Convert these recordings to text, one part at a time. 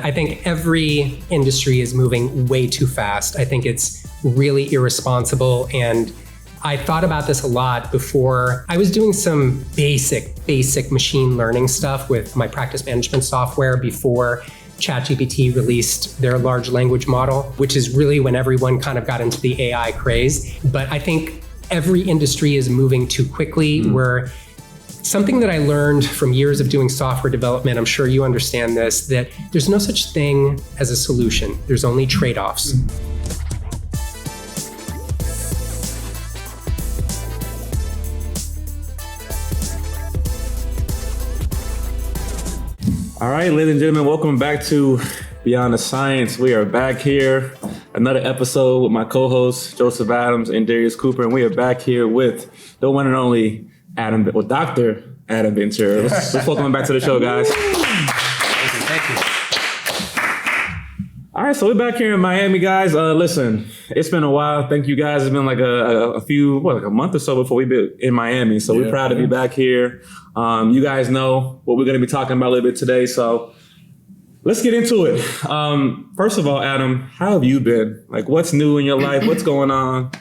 I think every industry is moving way too fast. I think it's really irresponsible. And I thought about this a lot before. I was doing some basic machine learning stuff with my practice management software before ChatGPT released their large language model, which is really when everyone kind of got into the AI craze. But I think every industry is moving too quickly. Where something that I learned from years of doing software development, I'm sure you understand this, that there's no such thing as a solution. There's only trade-offs. All right, ladies and gentlemen, welcome back to Beyond the Science. We are back here, another episode with my co-hosts, Joseph Adams and Darius Cooper, and we are back here with the one and only Dr. Adam Ventura. Let's welcome him back to the show, guys. Thank you. All right, so we're back here in Miami, guys. Listen, it's been a while. Thank you, guys. It's been like a month or so before we've been in Miami. So we're proud to be back here. You guys know what we're going to be talking about a little bit today. So let's get into it. First of all, Adam, how have you been? Like, what's new in your life? What's going on?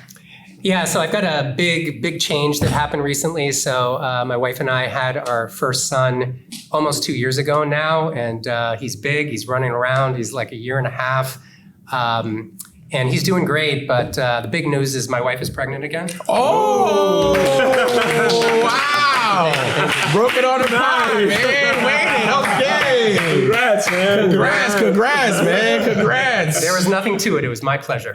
Yeah, so I've got a big change that happened recently. So my wife and I had our first son almost 2 years ago now, and he's big, he's running around, he's like a year and a half, and he's doing great, but the big news is my wife is pregnant again. Oh, wow. Broke it on the pod, man. Waiting, okay. Congrats, man. Congrats, man. Congrats. There was nothing to it. It was my pleasure.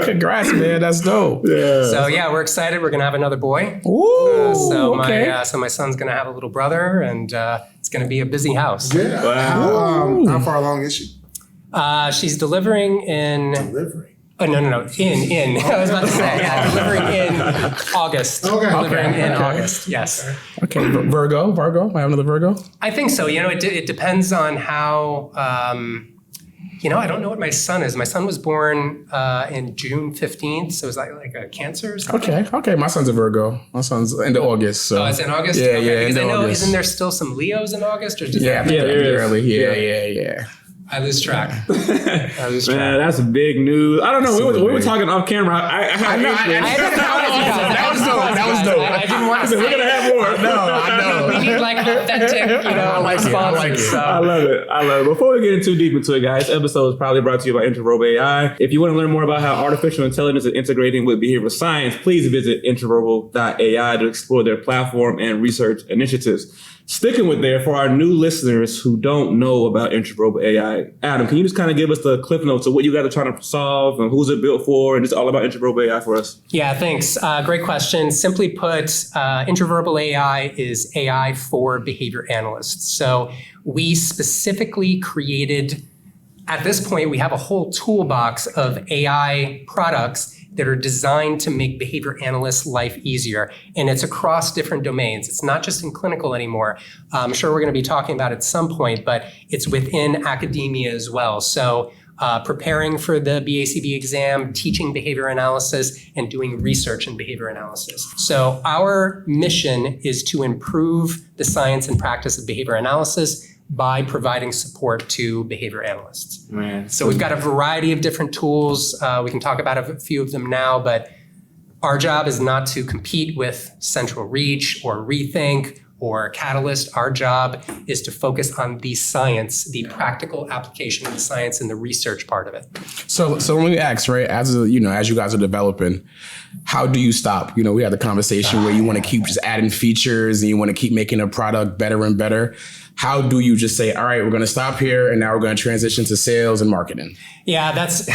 Congrats, man. That's dope. Yeah. So yeah, we're excited. We're gonna have another boy. Ooh, So my son's gonna have a little brother, and it's gonna be a busy house. Yeah. Wow. How far along is she? She's delivering in. Delivering. Oh, no. In. I was about to say, delivering in August. Okay. Delivering in Okay. August, yes. Okay, Virgo. I have another Virgo. I think so. It depends on how, I don't know what my son is. My son was born in June 15th, so is that like a Cancer or something? Okay. My son's a Virgo. My son's into August. So. Oh, it's in August? Yeah, Because into I know, August. isn't there still some Leos in August? Or just Yeah, there is. early. Yeah. I lose track. Man, that's big news. I don't know. We were talking off camera. I know. That was dope. I didn't want to say We're gonna have more. I know. We need like authentic, responses. I love it. Before we get too deep into it, guys, this episode is probably brought to you by Intraverbal AI. If you want to learn more about how artificial intelligence is integrating with behavioral science, please visit intraverbal.ai to explore their platform and research initiatives. Sticking with there, for our new listeners who don't know about Intraverbal AI, Adam, can you just kind of give us the cliff notes of what you guys are trying to solve and who's it built for, and just all about Intraverbal AI for us? Yeah, thanks. Great question. Simply put, Intraverbal AI is AI for behavior analysts. So we specifically created, at this point, we have a whole toolbox of AI products that are designed to make behavior analysts' life easier. And it's across different domains. It's not just in clinical anymore. I'm sure we're going to be talking about it at some point, but it's within academia as well. So preparing for the BCBA exam, teaching behavior analysis, and doing research in behavior analysis. So our mission is to improve the science and practice of behavior analysis by providing support to behavior analysts. Man. So we've got a variety of different tools. We can talk about a few of them now, but our job is not to compete with Central Reach or Rethink or Catalyst. Our job is to focus on the science, the practical application of the science and the research part of it. So let me ask, right? As you guys are developing, how do you stop? We had the conversation where you want to keep just adding features and you want to keep making a product better and better. How do you just say, all right, we're going to stop here and now we're going to transition to sales and marketing? Yeah, that's,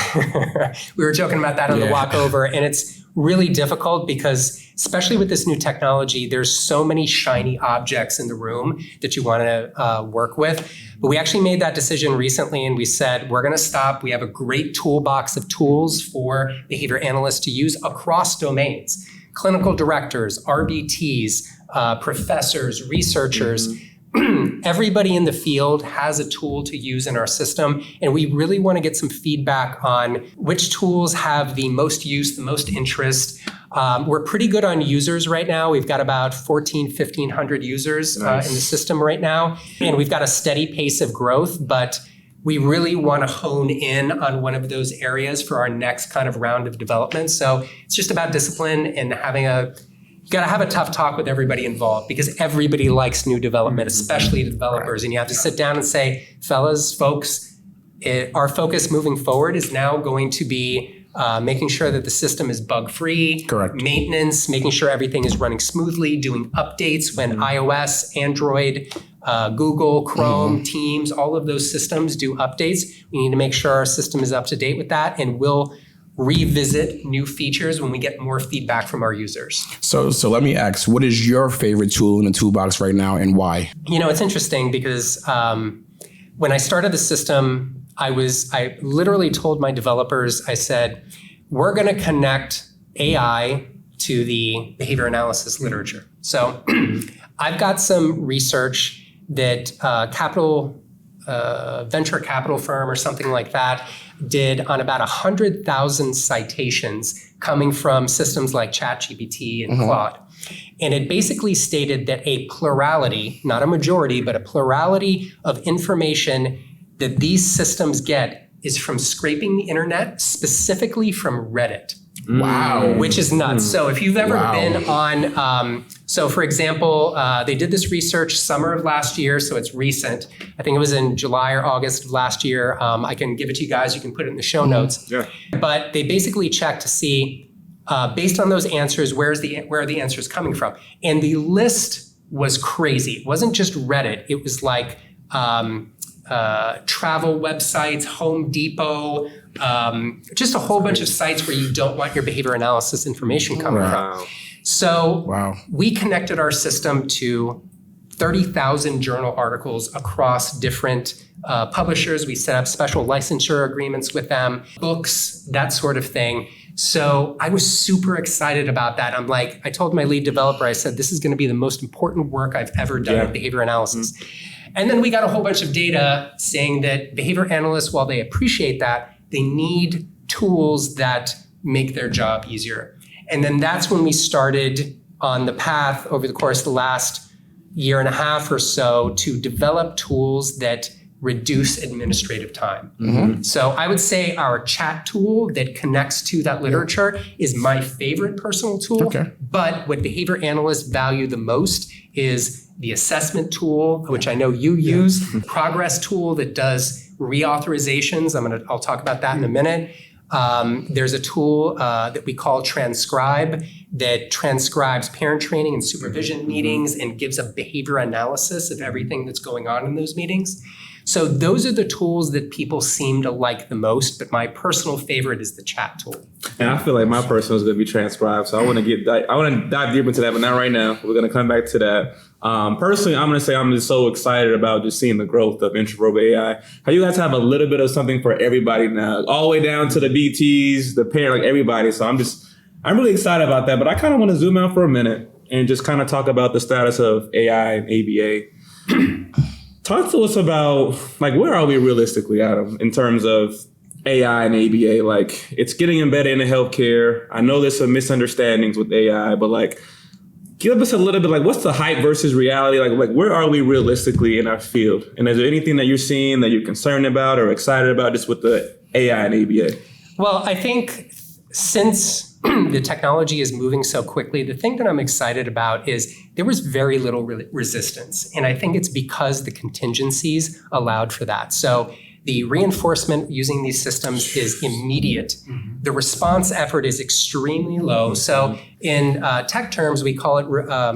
we were joking about that on the walk over, and it's really difficult because, especially with this new technology, there's so many shiny objects in the room that you want to work with. But we actually made that decision recently, and we said, we're going to stop. We have a great toolbox of tools for behavior analysts to use across domains. Clinical directors, RBTs, professors, researchers, everybody in the field has a tool to use in our system, and we really want to get some feedback on which tools have the most use, the most interest, We're pretty good on users right now. We've got about 1,500 users in the system right now. And we've got a steady pace of growth, but we really want to hone in on one of those areas for our next kind of round of development. So it's just about discipline and you got to have a tough talk with everybody involved, because everybody likes new development, especially the developers. And you have to sit down and say, folks, our focus moving forward is now going to be making sure that the system is bug-free, Correct. Maintenance, making sure everything is running smoothly, doing updates when iOS, Android, Google, Chrome, Teams, all of those systems do updates. We need to make sure our system is up to date with that, and we'll revisit new features when we get more feedback from our users. So let me ask, what is your favorite tool in the toolbox right now and why? It's interesting because when I started the system, I literally told my developers, I said, we're going to connect AI to the behavior analysis literature. So I've got some research that venture capital firm or something like that did on about 100,000 citations coming from systems like ChatGPT and Claude. And it basically stated that a plurality, not a majority, but a plurality of information that these systems get is from scraping the internet, specifically from Reddit. Wow. Which is nuts. So if you've ever been on, so for example, they did this research summer of last year, so it's recent. I think it was in July or August of last year. I can give it to you guys. You can put it in the show notes. Yeah. But they basically checked to see, based on those answers, where are the answers coming from? And the list was crazy. It wasn't just Reddit. It was like travel websites, Home Depot, just a whole bunch of sites where you don't want your behavior analysis information coming from. So we connected our system to 30,000 journal articles across different publishers. We set up special licensure agreements with them, books, that sort of thing. So I was super excited about that. I told my lead developer, I said, this is going to be the most important work I've ever done in behavior analysis. And then we got a whole bunch of data saying that behavior analysts, while they appreciate that, they need tools that make their job easier. And then that's when we started on the path over the course of the last year and a half or so to develop tools that reduce administrative time. So I would say our chat tool that connects to that literature is my favorite personal tool. But what behavior analysts value the most is the assessment tool, which I know you use, progress tool that does reauthorizations. I'll talk about that in a minute. There's a tool that we call Transcribe that transcribes parent training and supervision meetings and gives a behavior analysis of everything that's going on in those meetings. So those are the tools that people seem to like the most, but my personal favorite is the chat tool. And I feel like my personal is going to be Transcribe, so I want to dive deep into that, but not right now. We're going to come back to that. Personally, I'm going to say I'm just so excited about just seeing the growth of Intraverbal AI. How you guys have a little bit of something for everybody now, all the way down to the BTs, the parent, like everybody. So I'm really excited about that, but I kind of want to zoom out for a minute and just kind of talk about the status of AI and ABA. Talk to us about, where are we realistically, Adam, in terms of AI and ABA? It's getting embedded into healthcare. I know there's some misunderstandings with AI, but give us a little bit, what's the hype versus reality? Where are we realistically in our field? And is there anything that you're seeing that you're concerned about or excited about just with the AI and ABA? Well, I think since the technology is moving so quickly, the thing that I'm excited about is there was very little resistance. And I think it's because the contingencies allowed for that. So the reinforcement using these systems is immediate. The response effort is extremely low. So in tech terms, we call it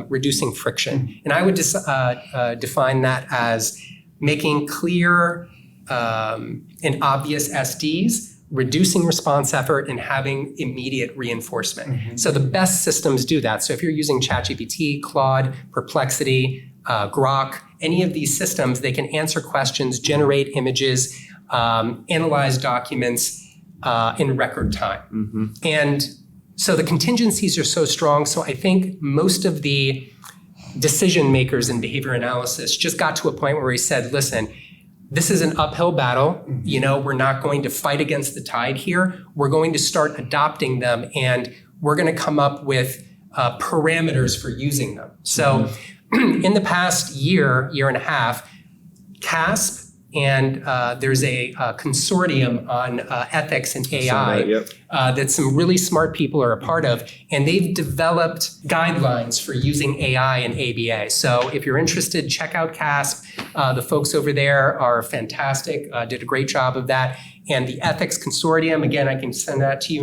reducing friction. And I would define that as making clear and obvious SDs, reducing response effort, and having immediate reinforcement. So the best systems do that. So if you're using ChatGPT, Claude, Perplexity, Grok, any of these systems, they can answer questions, generate images, analyze documents in record time. And so the contingencies are so strong. So I think most of the decision makers in behavior analysis just got to a point where he said, listen, this is an uphill battle. We're not going to fight against the tide here. We're going to start adopting them. And we're going to come up with parameters for using them. So in the past year and a half, CASP and there's a consortium on ethics and AI that some really smart people are a part of, and they've developed guidelines for using AI and ABA. So if you're interested, check out CASP. The folks over there are fantastic, did a great job of that. And the ethics consortium, again, I can send that to you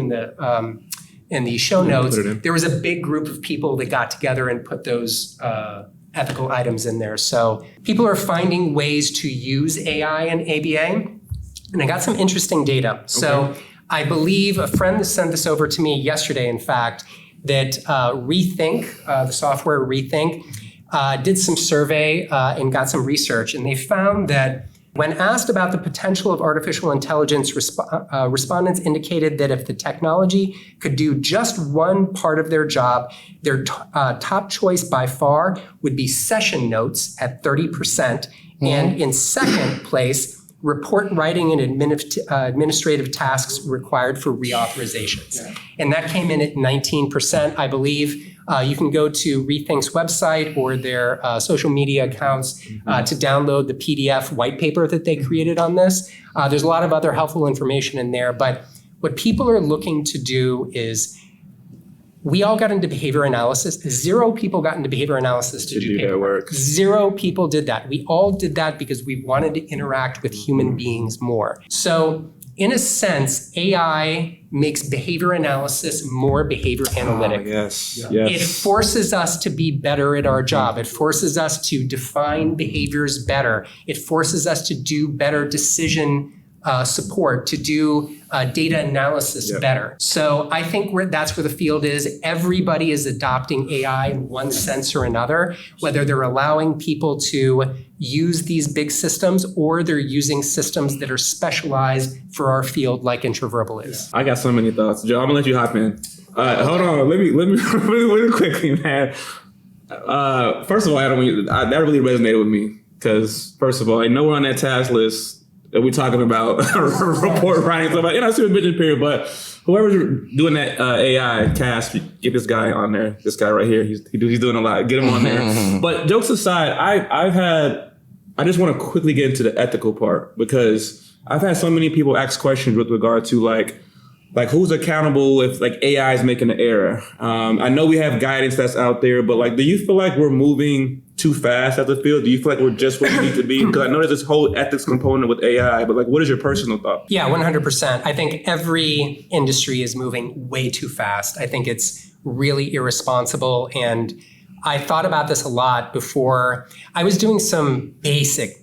in the show notes. There was a big group of people that got together and put those ethical items in there. So people are finding ways to use AI and ABA. And I got some interesting data. So I believe a friend sent this over to me yesterday, in fact, that Rethink, the software Rethink, did some survey and got some research. And they found that when asked about the potential of artificial intelligence, respondents indicated that if the technology could do just one part of their job, their top choice by far would be session notes at 30%. And in second place, report writing and administrative tasks required for reauthorizations. And that came in at 19%, I believe. You can go to Rethink's website or their social media accounts to download the PDF white paper that they created on this. There's a lot of other helpful information in there, but what people are looking to do is, we all got into behavior analysis. 0 people got into behavior analysis to do paperwork. 0 people did that. We all did that because we wanted to interact with human beings more. So in a sense, AI makes behavior analysis more behavior analytic. It forces us to be better at our job. It forces us to define behaviors better. It forces us to do better decision support, to do data analysis better. So I think that's where the field is. Everybody is adopting AI in one sense or another, whether they're allowing people to use these big systems or they're using systems that are specialized for our field like Intraverbal is. I got so many thoughts. Joe, I'm gonna let you hop in. Hold on, let me really quickly, man. First of all, that really resonated with me because first of all, I know we're on that task list that we're talking about report writing stuff. I see a vision period, but whoever's doing that AI cast, get this guy on there. This guy right here, he's doing a lot. Get him on there. But jokes aside, I just want to quickly get into the ethical part because I've had so many people ask questions with regard to like who's accountable if like AI is making an error. I know we have guidance that's out there, but like, do you feel like we're moving too fast as a field? Do you feel like we're just where we need to be? Because I know there's this whole ethics component with AI, but like, what is your personal thought? Yeah, 100%. I think every industry is moving way too fast. I think it's really irresponsible. And I thought about this a lot before. I was doing some basic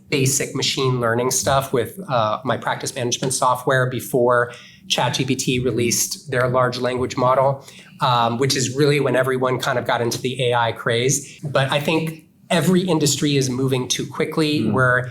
machine learning stuff with my practice management software before ChatGPT released their large language model, which is really when everyone kind of got into the AI craze. But I think every industry is moving too quickly, where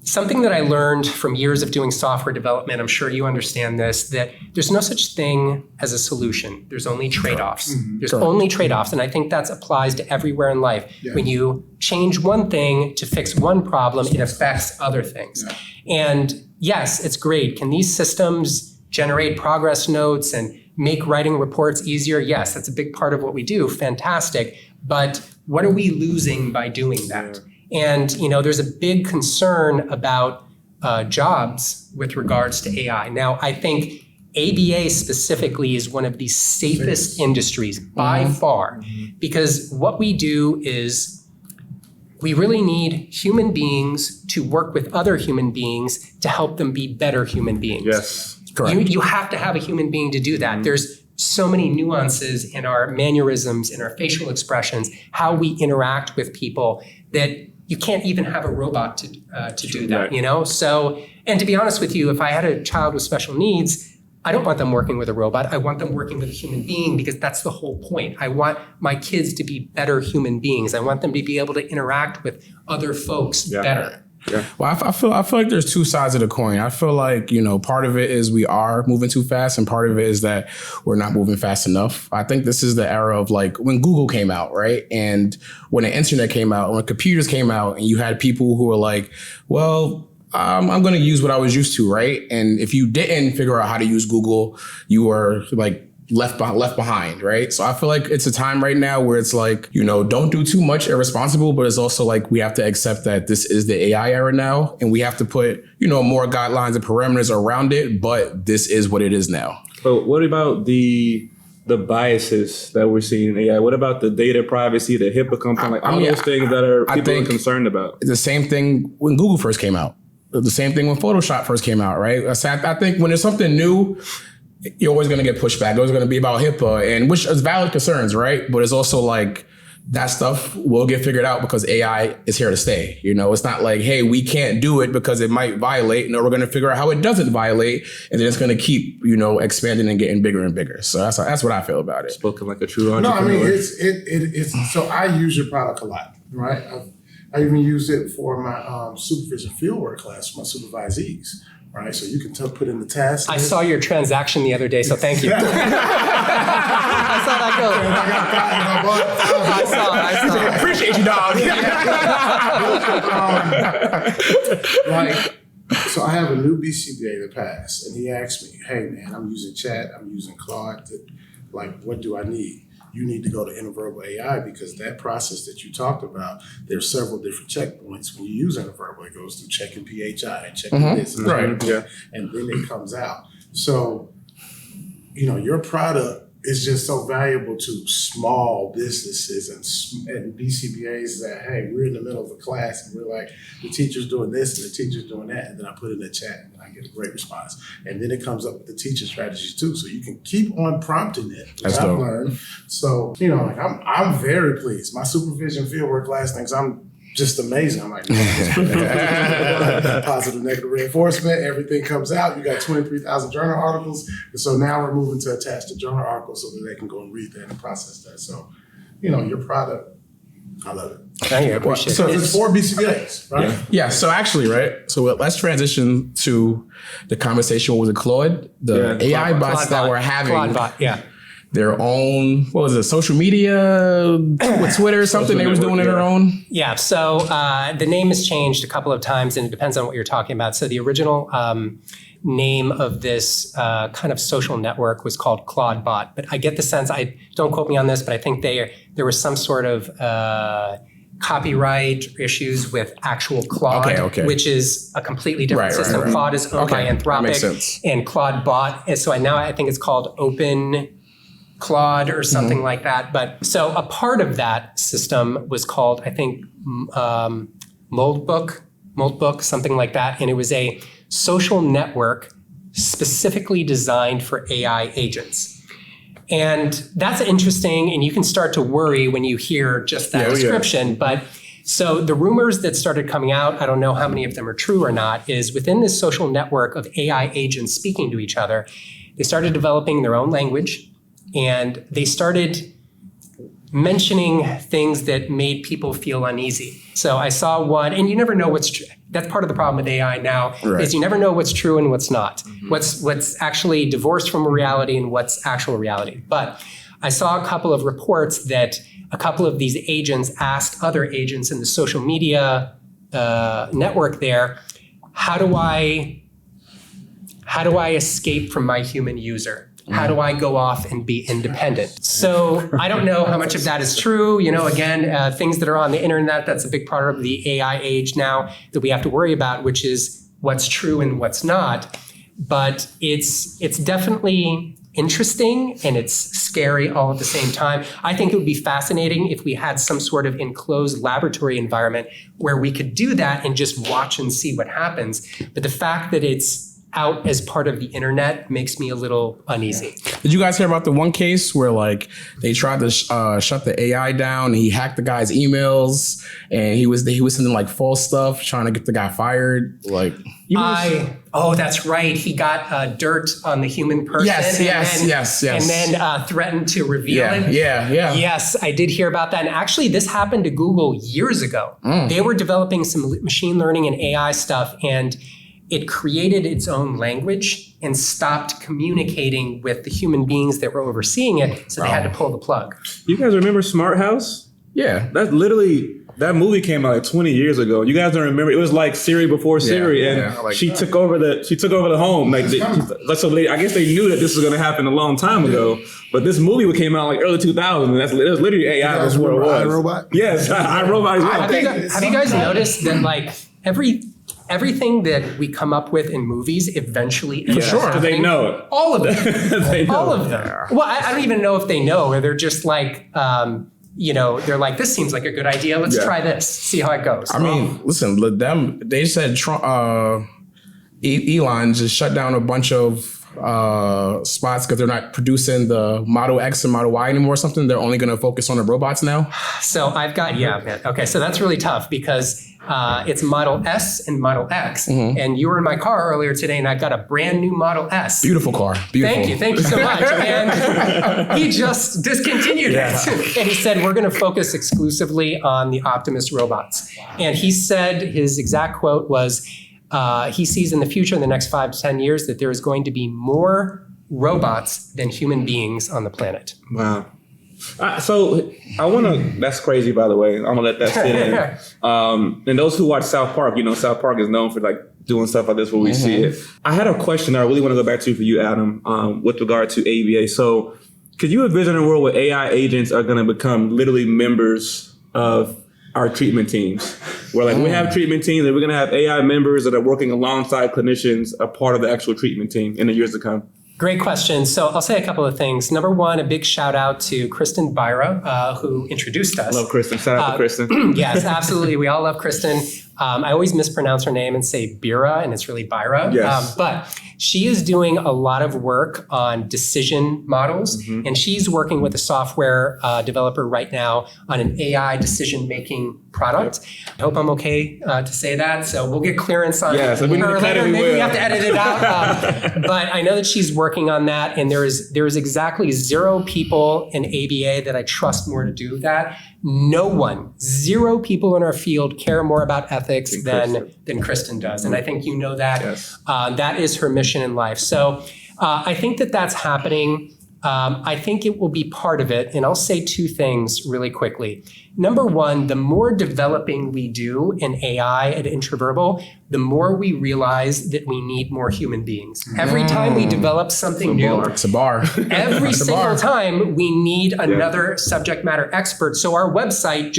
something that I learned from years of doing software development, I'm sure you understand this, that there's no such thing as a solution. There's only trade-offs. There's only trade-offs. And I think that applies to everywhere in life. When you change one thing to fix one problem, it affects other things. And yes, it's great. Can these systems generate progress notes and make writing reports easier? Yes, that's a big part of what we do. Fantastic. But what are we losing by doing that? And there's a big concern about jobs with regards to AI. Now, I think ABA specifically is one of the safest industries by far, because what we do is we really need human beings to work with other human beings to help them be better human beings. Yes. Correct. You have to have a human being to do that. There's so many nuances in our mannerisms, in our facial expressions, how we interact with people, that you can't even have a robot to do that, So, and to be honest with you, if I had a child with special needs, I don't want them working with a robot. I want them working with a human being, because that's the whole point. I want my kids to be better human beings. I want them to be able to interact with other folks better. Yeah. Well, I feel like there's two sides of the coin. I feel like, part of it is we are moving too fast, and part of it is that we're not moving fast enough. I think this is the era of like when Google came out, right? And when the internet came out, when computers came out, and you had people who were like, well, I'm going to use what I was used to, right? And if you didn't figure out how to use Google, you were like left behind, right? So I feel like it's a time right now where it's like, you know, don't do too much irresponsible, but it's also like we have to accept that this is the AI era now, and we have to put, you know, more guidelines and parameters around it, but this is what it is now. But what about the biases that we're seeing in AI? What about the data privacy, the HIPAA component, like all those things that people are concerned about? The same thing when Google first came out. The same thing when Photoshop first came out, right? I think when there's something new, you're always going to get pushback. It's always going to be about HIPAA, and which is valid concerns, right? But it's also like that stuff will get figured out because AI is here to stay. You know, it's not like, hey, we can't do it because it might violate. No, we're going to figure out how it doesn't violate, and then it's going to keep, you know, expanding and getting bigger and bigger. So that's what I feel about it. Spoken like a true entrepreneur. No, I mean it's so I use your product a lot, right? I even use it for my supervision fieldwork class for my supervisees. Right, so you can put in the task. I saw your transaction the other day, so thank you. I saw that go. I saw. Appreciate you, dog. So I have a new BCBA that passed, and he asked me, "Hey, man, I'm using chat, I'm using Claude. What do I need?" You need to go to Intraverbal AI because that process that you talked about, there's several different checkpoints. When you use Intraverbal, it goes through checking PHI and checking this and right. Yeah. And then it comes out. So, you know, your product is just so valuable to small businesses and BCBAs that, hey, we're in the middle of a class and we're like, the teacher's doing this and the teacher's doing that. And then I put it in the chat and I get a great response. And then it comes up with the teacher strategies too. So you can keep on prompting it, which I've learned. So, you know, like I'm very pleased. My supervision fieldwork class thinks I'm just amazing. I'm like, positive, negative reinforcement, everything comes out. You got 23,000 journal articles. And so now we're moving to attach the journal articles so that they can go and read that and process that. So, you know, your product, I love it. Thank you, I appreciate So it. it's 4 BCBAs, right? Yeah, so actually, right? So let's transition to the conversation with Claude, the AI bots that we're having. Claude, yeah. Their own, what was it, social media, with Twitter or something, they was doing their own? Yeah, so the name has changed a couple of times and it depends on what you're talking about. So the original name of this kind of social network was called Claudebot, but I get the sense, don't quote me on this, but I think there was some sort of copyright issues with actual Claude, which is a completely different system. Right. Claude is owned by Anthropic and Claudebot, and so now I think it's called Open Claude or something like that. But so a part of that system was called, I think, Moldbook, something like that. And it was a social network specifically designed for AI agents. And that's interesting. And you can start to worry when you hear just that description. But so the rumors that started coming out, I don't know how many of them are true or not, is within this social network of AI agents speaking to each other, they started developing their own language. And they started mentioning things that made people feel uneasy. So I saw one, and you never know what's true. That's part of the problem with AI now, is you never know what's true and what's not. What's actually divorced from reality and what's actual reality. But I saw a couple of reports that a couple of these agents asked other agents in the social media network there, how do I escape from my human user? How do I go off and be independent? So I don't know how much of that is true. You know, again, things that are on the internet, that's a big part of the AI age now that we have to worry about, which is what's true and what's not. But it's definitely interesting and it's scary all at the same time. I think it would be fascinating if we had some sort of enclosed laboratory environment where we could do that and just watch and see what happens. But the fact that it's out as part of the internet makes me a little uneasy. Did you guys hear about the one case where like they tried to shut the AI down and he hacked the guy's emails and he was sending like false stuff trying to get the guy fired? Like that's right. He got dirt on the human person. Yes. And then threatened to reveal it. Yeah. Yes, I did hear about that. And actually, this happened to Google years ago. They were developing some machine learning and AI stuff, and it created its own language and stopped communicating with the human beings that were overseeing it, so they had to pull the plug. You guys remember Smart House? Yeah. That's literally That movie came out like 20 years ago. You guys don't remember? It was like Siri before Siri, and she took over the home. Like, so I guess they knew that this was going to happen a long time ago. But this movie came out like early 2000s, and it was literally AI before it was. iRobot? Yes, iRobot as well. Have you guys noticed that like everything that we come up with in movies eventually ends up because they know it. all of them. They know All it. of them. Well, I don't even know if they know, or they're just like, they're like, this seems like a good idea. Let's try this, see how it goes. I mean, listen, they said Trump, Elon just shut down a bunch of spots because they're not producing the Model X and Model Y anymore or something. They're only going to focus on the robots now. So I've got, man. Okay, so that's really tough because it's Model S and Model X. And you were in my car earlier today and I got a brand new Model S. Beautiful car. Beautiful. Thank you so much. And he just discontinued it. And he said, we're going to focus exclusively on the Optimus robots. And he said, his exact quote was, he sees in the future, in the next 5 to 10 years, that there is going to be more robots than human beings on the planet. Wow. So I want to, that's crazy, by the way. I'm going to let that sit in. And those who watch South Park, South Park is known for like doing stuff like this where we see it. I had a question that I really want to go back to for you, Adam, with regard to ABA. So could you envision a world where AI agents are going to become literally members of our treatment teams? Where like we have treatment teams and we're going to have AI members that are working alongside clinicians, a part of the actual treatment team in the years to come. Great question. So I'll say a couple of things. Number one, a big shout out to Kristen Byra, who introduced us. Love Kristen. Shout out to Kristen. Yes, absolutely. We all love Kristen. I always mispronounce her name and say Bira, and it's really Byra. Yes. But she is doing a lot of work on decision models, and she's working with a software developer right now on an AI decision-making product. I hope I'm okay to say that. So we'll get clearance on her later. Maybe we have to edit it out. But I know that she's working on that, and there is exactly 0 people in ABA that I trust more to do that. No one, 0 people in our field care more about ethics than Kristen does. And I think you know that. Yes. That is her mission in life. So I think that that's happening. I think it will be part of it. And I'll say 2 things really quickly. Number one, the more developing we do in AI at Intraverbal, the more we realize that we need more human beings. Every time we develop something new, It's a bar. every single time we need another subject matter expert. So our website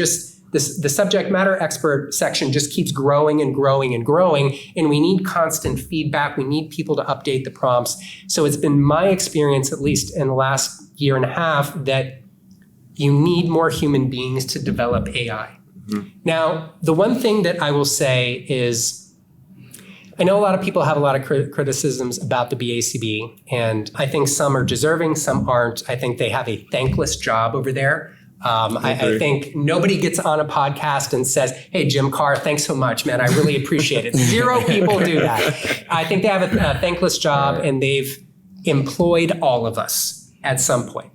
the subject matter expert section just keeps growing and growing and growing, and we need constant feedback. We need people to update the prompts. So it's been my experience, at least in the last year and a half, that you need more human beings to develop AI. Now, the one thing that I will say is, I know a lot of people have a lot of criticisms about the BACB, and I think some are deserving, some aren't. I think they have a thankless job over there. I think nobody gets on a podcast and says, hey, Jim Carr, thanks so much, man. I really appreciate it. 0 people do that. I think they have a thankless job, and they've employed all of us at some point.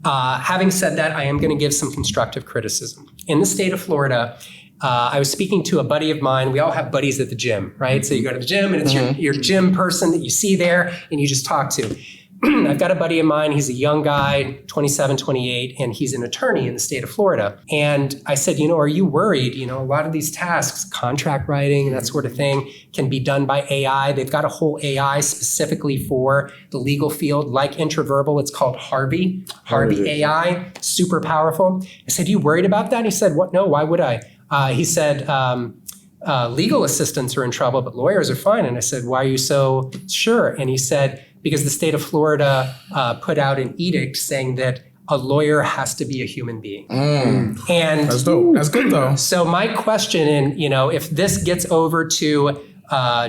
Having said that, I am going to give some constructive criticism. In the state of Florida, I was speaking to a buddy of mine. We all have buddies at the gym, right? So you go to the gym, and it's your gym person that you see there, and you just talk to. I've got a buddy of mine. He's a young guy, 27, 28, and he's an attorney in the state of Florida. And I said, are you worried? A lot of these tasks, contract writing and that sort of thing, can be done by AI. They've got a whole AI specifically for the legal field, like Intraverbal. It's called Harvey AI, super powerful. I said, you worried about that? He said, what? No, why would I? He said, legal assistants are in trouble, but lawyers are fine. And I said, why are you so sure? And he said, because the state of Florida put out an edict saying that a lawyer has to be a human being. And That's dope. That's good though. So my question, and if this gets over to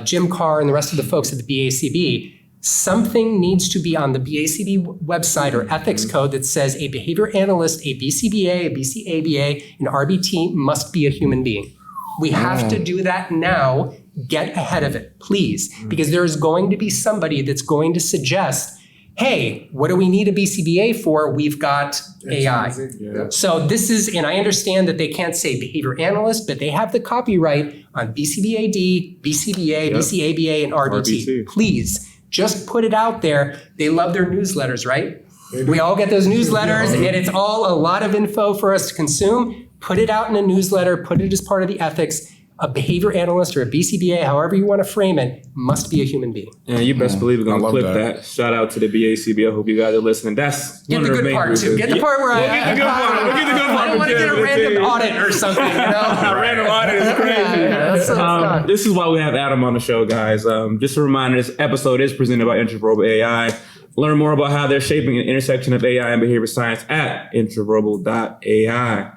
Jim Carr and the rest of the folks at the BACB, something needs to be on the BACB website or ethics code that says a behavior analyst, a BCBA, a BCABA, an RBT must be a human being. We have to do that now. Get ahead of it, please, because there is going to be somebody that's going to suggest, hey, what do we need a BCBA for? We've got AI. Yeah. So this is, and I understand that they can't say behavior analyst, but they have the copyright on BCBAD, BCBA, BCABA, and RBT. Please, just put it out there. They love their newsletters, right? We all get those newsletters, and it's all a lot of info for us to consume. put it out in a newsletter, put it as part of the ethics. A behavior analyst or a BCBA, however you want to frame it, must be a human being. And you best believe we're going to clip that. that. Shout out to the BACB. I hope you guys are listening. That's Get one the of the good main part reasons. too. Get the part where Get the good part. We'll get the good part. I don't want to get a random audit or something, you know? Random audit is crazy. That's This is why we have Adam on the show, guys. Just a reminder, this episode is presented by Intraverbal AI. Learn more about how they're shaping an intersection of AI and behavior science at intraverbal.ai.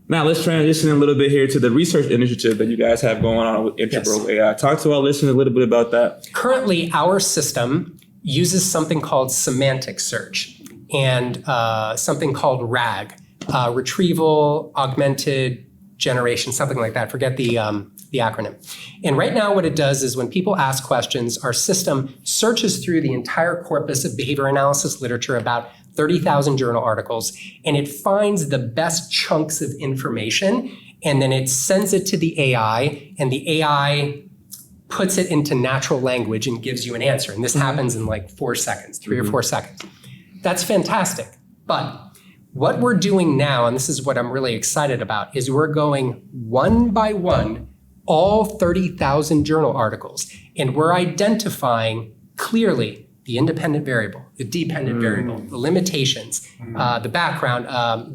Now let's transition a little bit here to the research initiative that you guys have going on with Intraverbal AI. Talk to our listeners a little bit about that. Currently, our system uses something called semantic search and something called RAG, retrieval, augmented generation, something like that. Forget the acronym. And right now what it does is when people ask questions, our system searches through the entire corpus of behavior analysis literature, about 30,000 journal articles, and it finds the best chunks of information, and then it sends it to the AI, and the AI puts it into natural language and gives you an answer. And this happens in like 4 seconds, 3 or 4 seconds. That's fantastic. But what we're doing now, and this is what I'm really excited about, is we're going one by one, all 30,000 journal articles, and we're identifying clearly the independent variable, the dependent variable, the limitations, the background,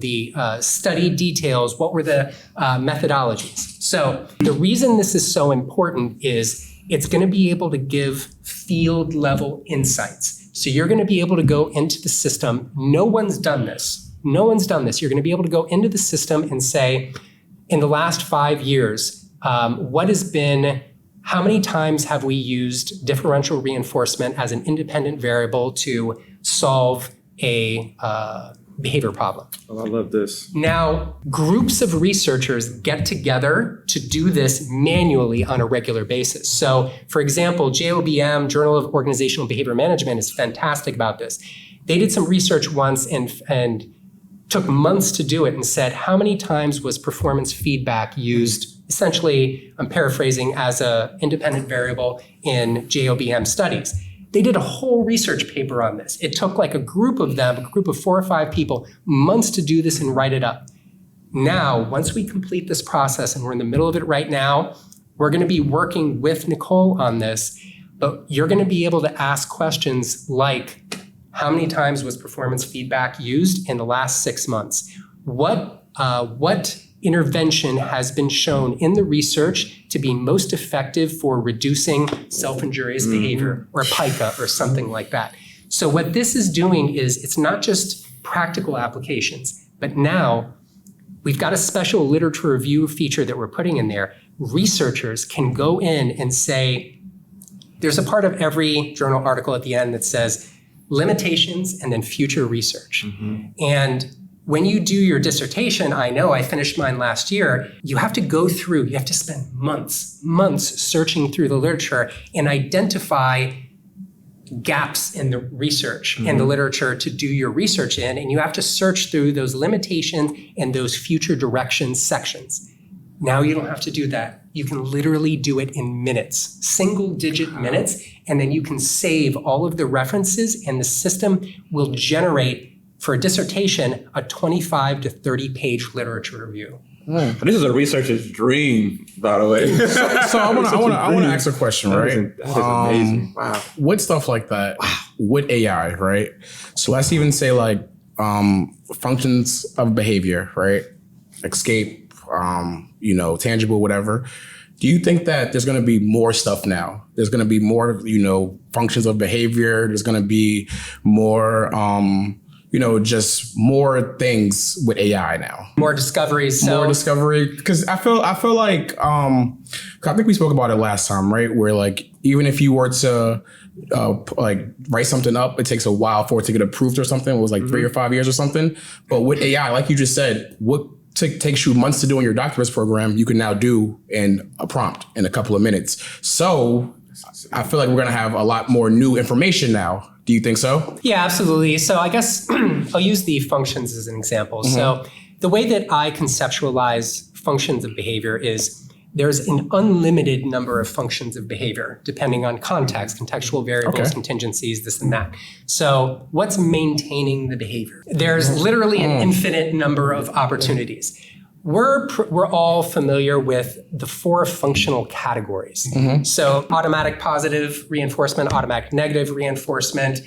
the study details, what were the methodologies. So the reason this is so important is it's going to be able to give field level insights. So you're going to be able to go into the system. No one's done this. You're going to be able to go into the system and say, in the last 5 years, how many times have we used differential reinforcement as an independent variable to solve a behavior problem? Oh, I love this. Now, groups of researchers get together to do this manually on a regular basis. So, for example, JOBM, Journal of Organizational Behavior Management, is fantastic about this. They did some research once and took months to do it and said, how many times was performance feedback used, essentially, I'm paraphrasing, as an independent variable in JOBM studies? They did a whole research paper on this. It took like a group of 4 or 5 people, months to do this and write it up. Now, once we complete this process, and we're in the middle of it right now, we're going to be working with Nicole on this, but you're going to be able to ask questions like, how many times was performance feedback used in the last 6 months? What intervention has been shown in the research to be most effective for reducing self-injurious behavior, or pica or something like that? So what this is doing is, it's not just practical applications, but now we've got a special literature review feature that we're putting in there. Researchers can go in and say, there's a part of every journal article at the end that says limitations and then future research. And when you do your dissertation, I finished mine last year, you have to spend months searching through the literature and identify gaps in the research and the literature to do your research in, and you have to search through those limitations and those future directions sections. Now you don't have to do that. You can literally do it in minutes, single-digit minutes, and then you can save all of the references, and the system will generate, for a dissertation, a 25 to 30-page literature review. This is a researcher's dream, by the way. So I want to ask a question, right? That is amazing. Wow. With stuff like that, with AI, right? So let's even say like functions of behavior, right? Escape, tangible, whatever. Do you think that there's going to be more stuff now? There's going to be more, functions of behavior. There's going to be more, just more things with AI now. More discoveries. More discovery. Because I feel like, I think we spoke about it last time, right? Where like, even if you were to write something up, it takes a while for it to get approved or something. It was like 3 or 5 years or something. But with AI, like you just said, what takes you months to do in your doctorate program, you can now do in a prompt in a couple of minutes. So I feel like we're going to have a lot more new information now. Do you think so? Yeah, absolutely. So I guess I'll use the functions as an example. So the way that I conceptualize functions of behavior is there's an unlimited number of functions of behavior, depending on context, contextual variables, contingencies, this and that. So what's maintaining the behavior? There's literally an infinite number of opportunities. we're all familiar with the 4 functional categories. So automatic positive reinforcement, automatic negative reinforcement,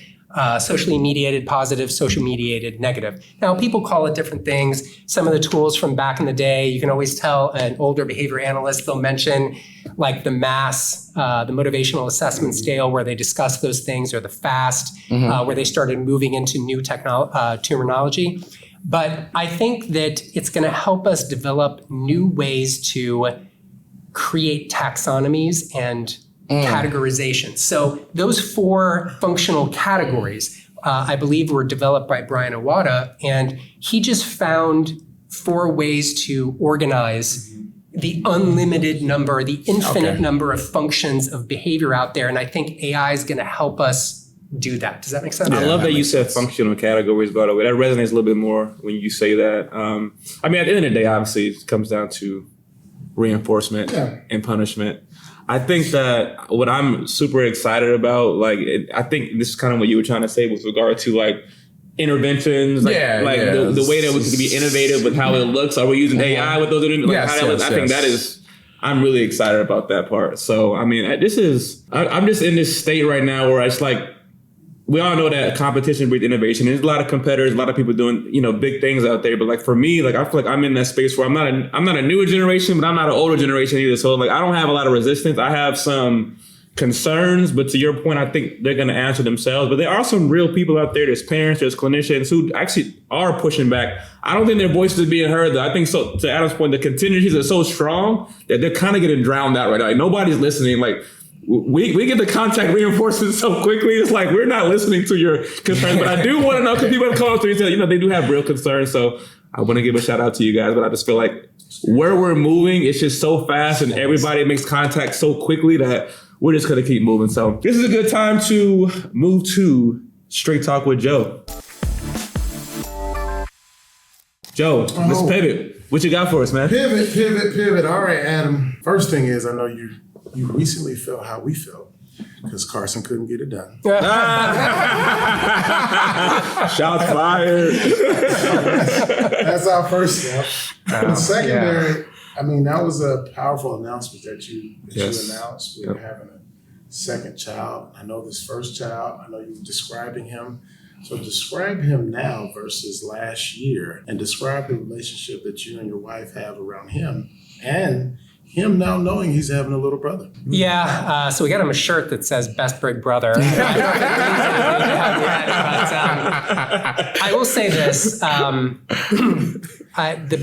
socially mediated positive, social mediated negative. Now, people call it different things. Some of the tools from back in the day, you can always tell an older behavior analyst, they'll mention like the MASS, the motivational assessment scale, where they discuss those things, or the FAST, where they started moving into new terminology. But I think that it's going to help us develop new ways to create taxonomies and categorization. So those 4 functional categories, I believe, were developed by Brian Iwata, and he just found 4 ways to organize the unlimited number, the infinite number of functions of behavior out there. And I think AI is going to help us do that. Does that make sense? I love that you said functional categories, by the way. That resonates a little bit more when you say that. I mean, at the end of the day, obviously, it comes down to reinforcement and punishment. I think that what I'm super excited about, I think this is kind of what you were trying to say with regard to interventions, the way that we can be innovative with how it looks. Are we using AI with those interventions? I think that is, I'm really excited about that part. So, I mean, I'm just in this state right now where it's we all know that competition breeds innovation. There's a lot of competitors, a lot of people doing, big things out there. But for me, I feel like I'm in that space where I'm not a newer generation, but I'm not an older generation either. So I don't have a lot of resistance. I have some concerns, but to your point, I think they're going to answer themselves. But there are some real people out there. There's parents, there's clinicians who actually are pushing back. I don't think their voices are being heard, though. I think, so to Adam's point, the contingencies are so strong that they're kind of getting drowned out right now. Nobody's listening. We get the contact reinforcement so quickly. It's we're not listening to your concerns. But I do want to know, because people have come up to me and said, they do have real concerns. So I want to give a shout out to you guys. But I just feel like where we're moving, it's just so fast, and everybody makes contact so quickly that we're just going to keep moving. So this is a good time to move to Straight Talk with Joe. Joe, let's pivot. What you got for us, man? Pivot. All right, Adam. First thing is, I know you recently felt how we felt because Carson couldn't get it done. Shots fired. That's our first step. Secondary, I mean, that was a powerful announcement that you announced. We're having a second child. I know this first child. I know you were describing him. So describe him now versus last year, and describe the relationship that you and your wife have around him, and him now knowing he's having a little brother. Yeah, so we got him a shirt that says "Best Big Brother." I will say this: the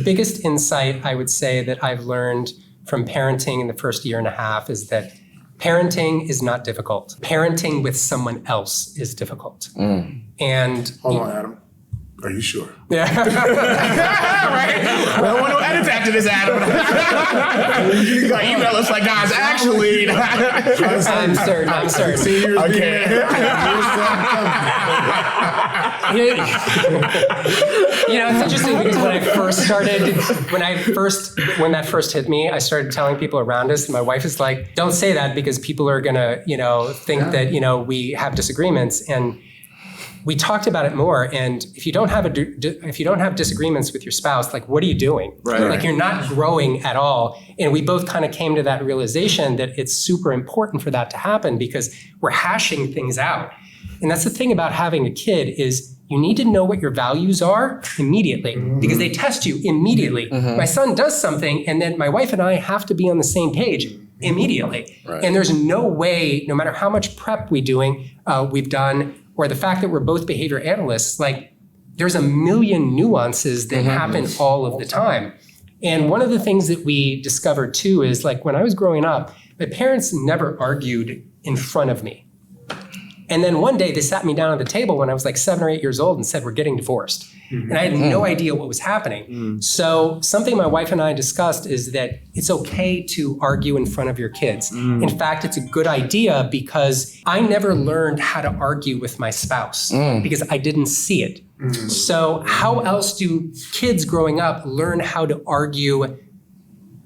biggest insight I would say that I've learned from parenting in the first year and a half is that parenting is not difficult. Parenting with someone else is difficult. And hold on, Adam. Are you sure? Yeah. Right? We don't want no edits after this, Adam. Email us guys, actually. I'm certain. Okay. It's interesting because when that first hit me, I started telling people around us, and my wife is like, don't say that because people are gonna, think that, we have disagreements. And we talked about it more, and if you don't have disagreements with your spouse, what are you doing? Right. You're not growing at all. And we both kind of came to that realization that it's super important for that to happen because we're hashing things out. And that's the thing about having a kid is you need to know what your values are immediately because they test you immediately. My son does something, and then my wife and I have to be on the same page immediately. Right. And there's no way, no matter how much prep we've done, or the fact that we're both behavior analysts, there's a million nuances that happen all of the time. And one of the things that we discovered too is when I was growing up, my parents never argued in front of me. And then one day they sat me down at the table when I was 7 or 8 years old and said, we're getting divorced. And I had no idea what was happening. So something my wife and I discussed is that it's okay to argue in front of your kids. In fact, it's a good idea because I never learned how to argue with my spouse because I didn't see it. So how else do kids growing up learn how to argue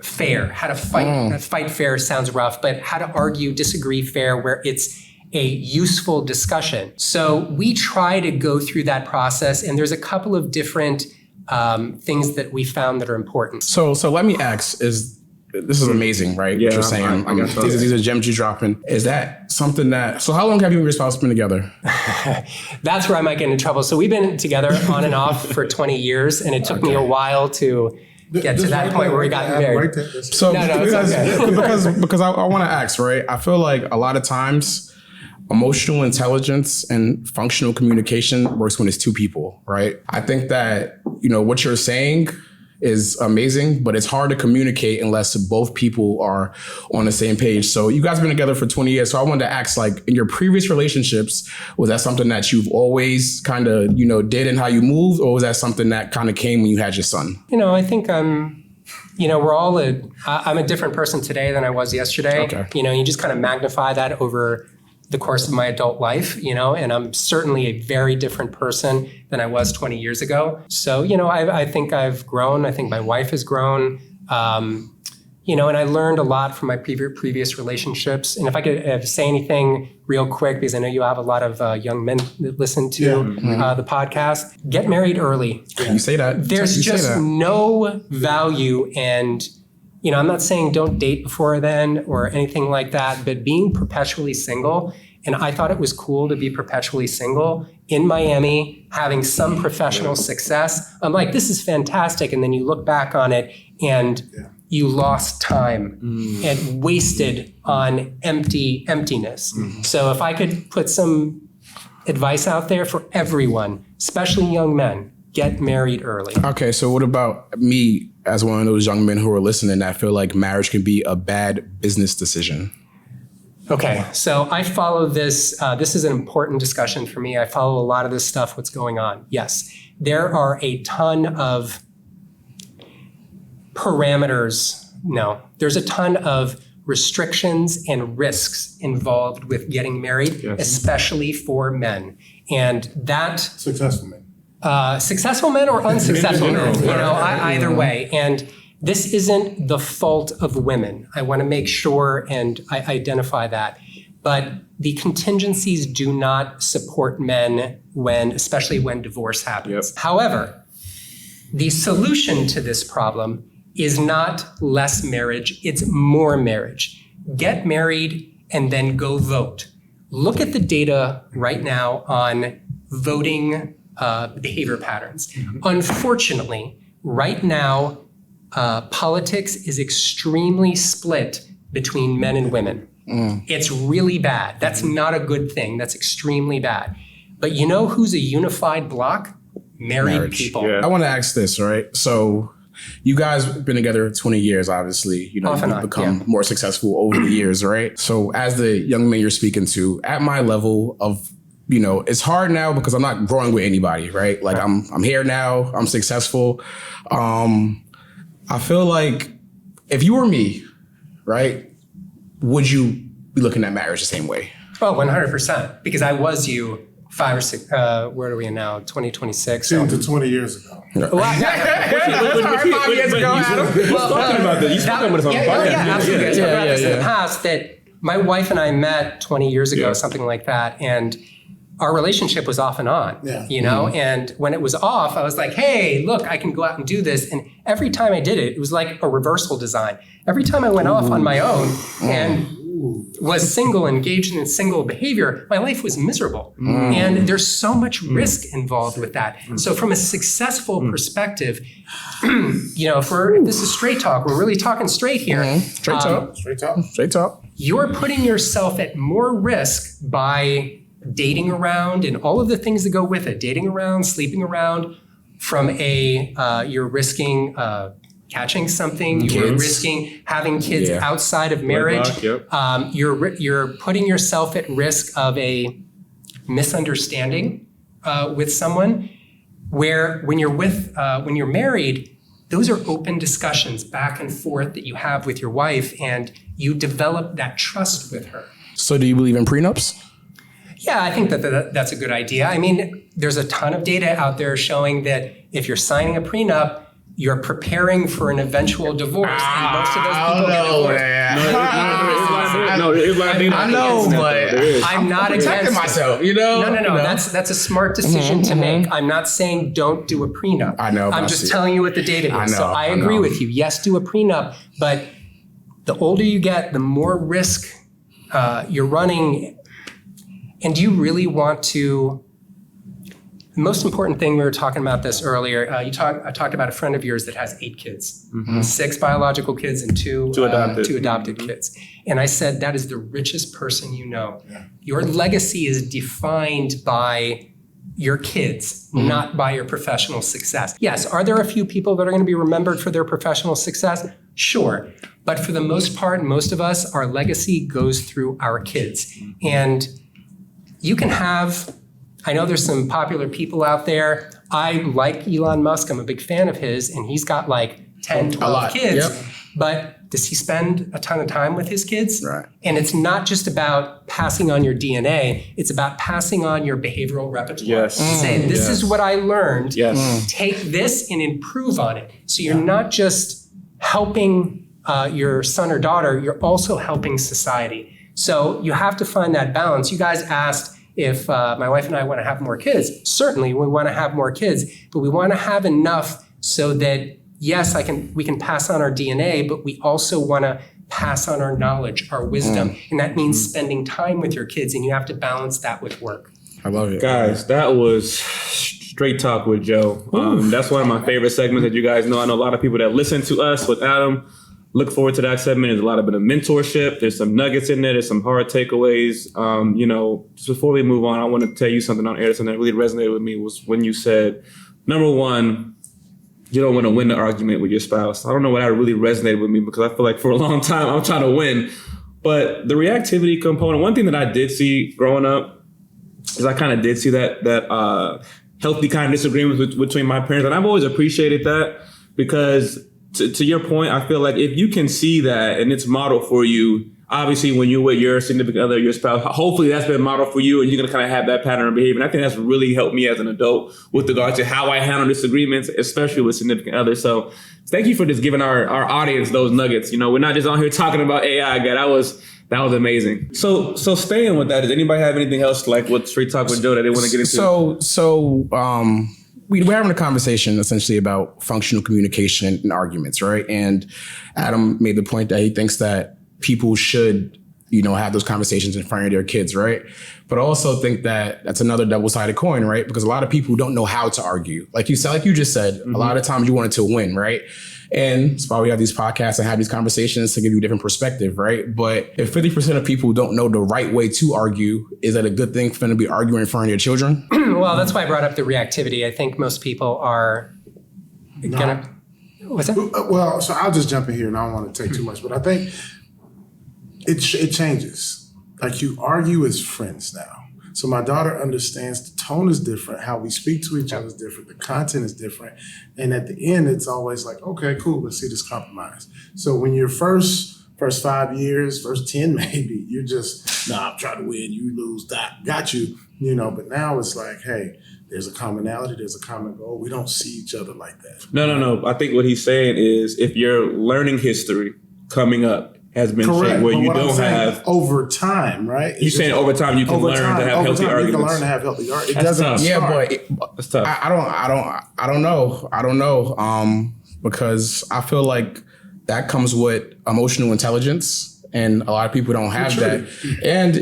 fair, how to fight? Fight fair sounds rough, but how to argue, disagree fair, where it's a useful discussion. So we try to go through that process, and there's a couple of different things that we found that are important. So let me ask, this is amazing, right? Yeah, what you're saying. These are gems you're dropping. Is that something so how long have you and your spouse been together? That's where I might get into trouble. So we've been together on and off for 20 years, and it took me a while to get to that point where we got married. So it's okay. because I want to ask, right? I feel like a lot of times emotional intelligence and functional communication works when it's two people, right? I think that, what you're saying is amazing, but it's hard to communicate unless both people are on the same page. So you guys have been together for 20 years. So I wanted to ask, like, in your previous relationships, was that something that you've always kind of, did in how you moved, or was that something that kind of came when you had your son? I think I'm a different person today than I was yesterday. Okay. You just kind of magnify that over the course of my adult life, and I'm certainly a very different person than I was 20 years ago. So, I think I've grown. I think my wife has grown. And I learned a lot from my previous relationships. And if I could say anything real quick, because I know you have a lot of young men that listen to the podcast, get married early. You say that. There's just no value, and I'm not saying don't date before then or anything like that, but being perpetually single, and I thought it was cool to be perpetually single in Miami, having some professional success. I'm like, this is fantastic. And then you look back on it and you lost time and wasted on emptiness. So if I could put some advice out there for everyone, especially young men, get married early. Okay, so what about me as one of those young men who are listening that feel like marriage can be a bad business decision? Okay, so I follow this. This is an important discussion for me. I follow a lot of this stuff, what's going on. Yes, there are a ton of parameters. No, there's a ton of restrictions and risks involved with getting married, especially for men. And that... Successful men. Successful men or unsuccessful men, either way. And this isn't the fault of women. I want to make sure and I identify that. But the contingencies do not support men especially when divorce happens. Yep. However, the solution to this problem is not less marriage, it's more marriage. Get married and then go vote. Look at the data right now on voting behavior patterns. Unfortunately, right now, politics is extremely split between men and women. It's really bad. That's not a good thing. That's extremely bad. But you know who's a unified block? Married people. Yeah. I want to ask this, right? So you guys have been together 20 years, obviously. You've become more successful over the years, right? So as the young man you're speaking to, at my level of, it's hard now because I'm not growing with anybody, right? Like I'm here now, I'm successful. I feel like if you were me, right, would you be looking at marriage the same way? Oh, 100%. Because I was you 5 or 6, where are we now? 2026. 10 to 20 years ago. Well, 5 years ago, Adam. He's talking about this. He's talking about this on the podcast. Absolutely. I talked about this in the past that my wife and I met 20 years ago, something like that. And our relationship was off and on, and when it was off, I was like, hey, look, I can go out and do this. And every time I did it, it was like a reversal design. Every time I went off on my own and was single, engaged in single behavior, my life was miserable. And there's so much risk involved with that. So from a successful perspective, if this is straight talk, we're really talking straight here. Straight talk. You're putting yourself at more risk by dating around and all of the things that go with it, dating around, sleeping around, from you're risking catching something, you're risking having kids outside of marriage. You're putting yourself at risk of a misunderstanding with someone, where when you're married, those are open discussions back and forth that you have with your wife, and you develop that trust with her. So do you believe in prenups? Yeah, I think that's a good idea. I mean, there's a ton of data out there showing that if you're signing a prenup, you're preparing for an eventual divorce, and most of those people get divorced. No, there's a lot of things I know, but I'm not protecting against myself, you know? No. You know? That's a smart decision to make. I'm not saying don't do a prenup. I know, but I'm I just see. telling you what the data is. I know, So I I agree know. with you. Yes, do a prenup, but the older you get, the more risk you're running. And do you really want to? The most important thing, we were talking about this earlier. I talked about a friend of yours that has 8 kids, 6 biological kids and two adopted kids. And I said, that is the richest person you know. Yeah. Your legacy is defined by your kids, not by your professional success. Yes, are there a few people that are going to be remembered for their professional success? Sure. But for the most part, most of us, our legacy goes through our kids. And you can have, I know there's some popular people out there. I like Elon Musk. I'm a big fan of his, and he's got like 10, 12 kids. Yep. But does he spend a ton of time with his kids? Right. And it's not just about passing on your DNA. It's about passing on your behavioral repertoire. Yes. Say, this is what I learned. Yes. Take this and improve on it. So you're not just helping your son or daughter, you're also helping society. So you have to find that balance. You guys asked if my wife and I want to have more kids. Certainly we want to have more kids, but we want to have enough so that, yes, we can pass on our DNA, but we also want to pass on our knowledge, our wisdom. And that means spending time with your kids, and you have to balance that with work. I love it. Guys, that was straight talk with Joe. That's one of my favorite segments that you guys know. I know a lot of people that listen to us with Adam. Look forward to that segment. There's a lot of bit of mentorship. There's some nuggets in there. There's some hard takeaways. Just before we move on, I want to tell you something on air. Something that really resonated with me was when you said, number one, you don't want to win the argument with your spouse. I don't know why that really resonated with me, because I feel like for a long time I'm trying to win. But the reactivity component, one thing that I did see growing up is I kind of did see that healthy kind of disagreements between my parents. And I've always appreciated that, because to your point, I feel like if you can see that and it's modeled for you, obviously when you're with your significant other, your spouse, hopefully that's been modeled for you and you're going to kind of have that pattern of behavior. And I think that's really helped me as an adult with regard to how I handle disagreements, especially with significant others. So thank you for just giving our audience those nuggets. We're not just on here talking about AI, guy. That was amazing. So staying with that, does anybody have anything else like what Straight Talk with Joe that they want to get into? We're having a conversation essentially about functional communication and arguments, right? And Adam made the point that he thinks that people should, have those conversations in front of their kids, right? But I also think that that's another double-sided coin, right? Because a lot of people don't know how to argue. Like you just said, a lot of times you want it to win, right? And that's why we have these podcasts and have these conversations to give you a different perspective, right? But if 50% of people don't know the right way to argue, is that a good thing for them to be arguing in front of your children? Well, that's why I brought up the reactivity. I think most people are gonna. What's that? Well, so I'll just jump in here, and I don't want to take too much, but I think it changes. Like, you argue as friends now. So my daughter understands the tone is different, how we speak to each other is different, the content is different. And at the end, it's always like, okay, cool, let's see this compromise. So when you're first 5 years, first 10 maybe, you're just, I'm trying to win, you lose, got you, but now it's like, hey, there's a commonality, there's a common goal. We don't see each other like that. No. I think what he's saying is if your learning history coming up has been shaped where you don't have over time, right? You're saying over time you can learn to have healthy arguments. You can learn to have healthy arguments. It That's doesn't tough. start. Yeah, but That's tough. I don't know. Because I feel like that comes with emotional intelligence, and a lot of people don't have that. And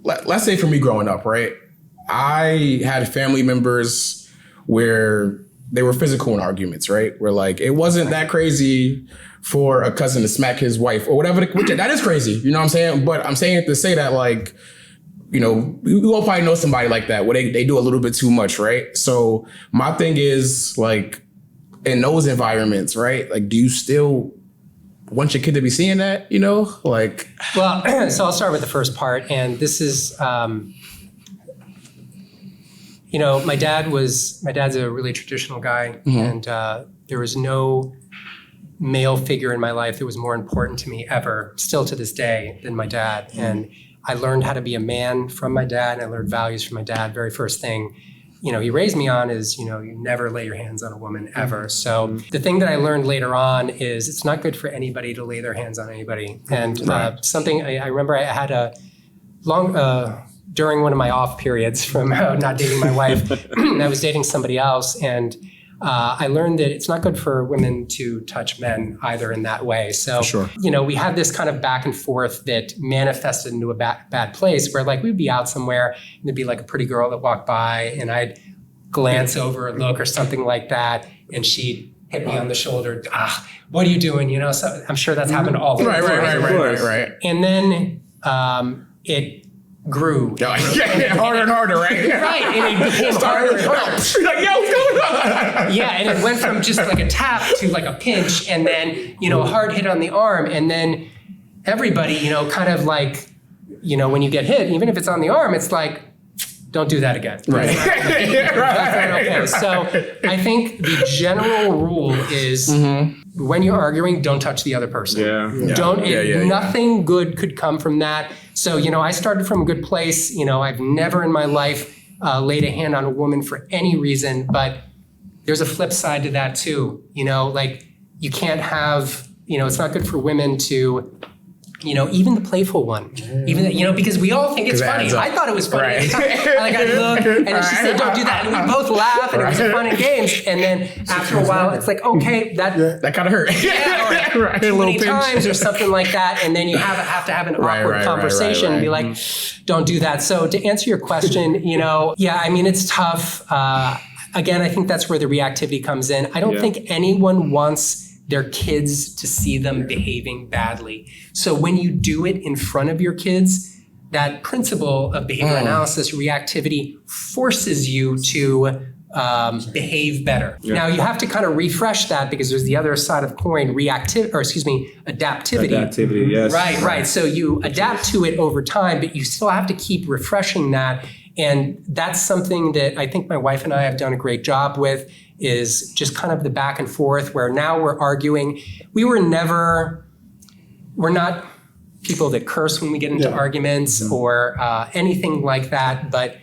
let's say for me growing up, right? I had family members where they were physical in arguments, right? Where like it wasn't that crazy for a cousin to smack his wife or whatever. Which that is crazy, you know what I'm saying? But I'm saying it to say that like, we all probably know somebody like that where they do a little bit too much, right? So my thing is like in those environments, right? Like, do you still want your kid to be seeing that, Like, well, so I'll start with the first part, and this is. My dad's a really traditional guy, and there was no male figure in my life that was more important to me ever, still to this day, than my dad. And I learned how to be a man from my dad, and I learned values from my dad, very first thing. he raised me on is, you never lay your hands on a woman ever. So the thing that I learned later on is it's not good for anybody to lay their hands on anybody. And something I remember I had a long, during one of my off periods from not dating my wife, I was dating somebody else, and I learned that it's not good for women to touch men either in that way. So, we had this kind of back and forth that manifested into a bad place where like we'd be out somewhere and there'd be like a pretty girl that walked by and I'd glance over, look or something like that. And she'd hit me on the shoulder. What are you doing? So I'm sure that's happened all the time. Right. And then it grew. Harder and harder, right? Right. And it became harder and harder. Like, yo, what's going on? Yeah, and it went from just like a tap to like a pinch, and then, a hard hit on the arm. And then everybody, kind of like, when you get hit, even if it's on the arm, it's like, don't do that again. Right. That's not okay. So I think the general rule is when you're arguing, don't touch the other person. Nothing good could come from that. So, I started from a good place. I've never in my life laid a hand on a woman for any reason, but there's a flip side to that too. Like you can't have, it's not good for women to, even the playful one, because we all think it's funny. I thought it was funny. Right. I look, and then she said, don't do that. And we both laugh, and it was fun and games. And then after a while, it's like, okay, that kind of hurt. Or too many times or something like that. And then you have to have an awkward conversation and be like, don't do that. So to answer your question, it's tough. Again, I think that's where the reactivity comes in. I don't think anyone wants their kids to see them behaving badly. So when you do it in front of your kids, that principle of behavior analysis, reactivity, forces you to behave better. Yeah. Now you have to kind of refresh that because there's the other side of the coin, adaptivity. Adaptivity, yes. Right. So you adapt to it over time, but you still have to keep refreshing that. And that's something that I think my wife and I have done a great job with, is just kind of the back and forth where now we're arguing. We're not people that curse when we get into arguments or anything like that, but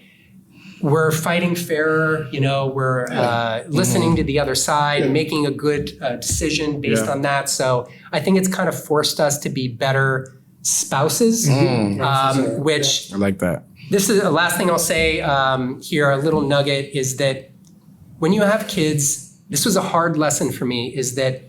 we're fighting fairer, we're listening to the other side, making a good decision based on that. So I think it's kind of forced us to be better spouses, which I like that. This is the last thing I'll say here, a little nugget is that when you have kids, this was a hard lesson for me, is that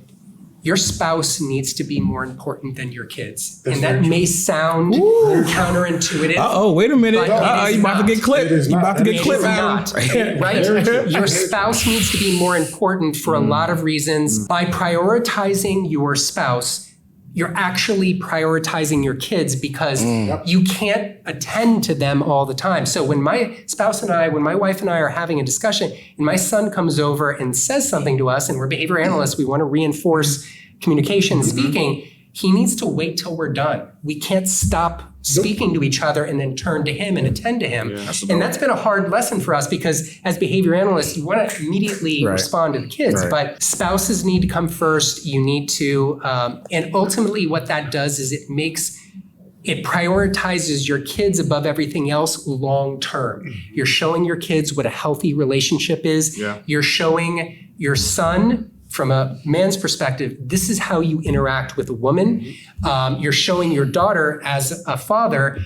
your spouse needs to be more important than your kids. And that may sound counterintuitive. Oh, wait a minute. You about to get clipped. You about to get clipped, Adam. Right? Your spouse needs to be more important for a lot of reasons. By prioritizing your spouse, you're actually prioritizing your kids because you can't attend to them all the time. So when my wife and I are having a discussion and my son comes over and says something to us, and we're behavior analysts, we want to reinforce communication and speaking, he needs to wait till we're done. We can't stop speaking to each other and then turn to him and attend to him. And that's been a hard lesson for us because as behavior analysts, you want to immediately respond to the kids, but spouses need to come first. You need to, and ultimately what that does is it prioritizes your kids above everything else long term. You're showing your kids what a healthy relationship is. You're showing your son, from a man's perspective, this is how you interact with a woman. You're showing your daughter as a father,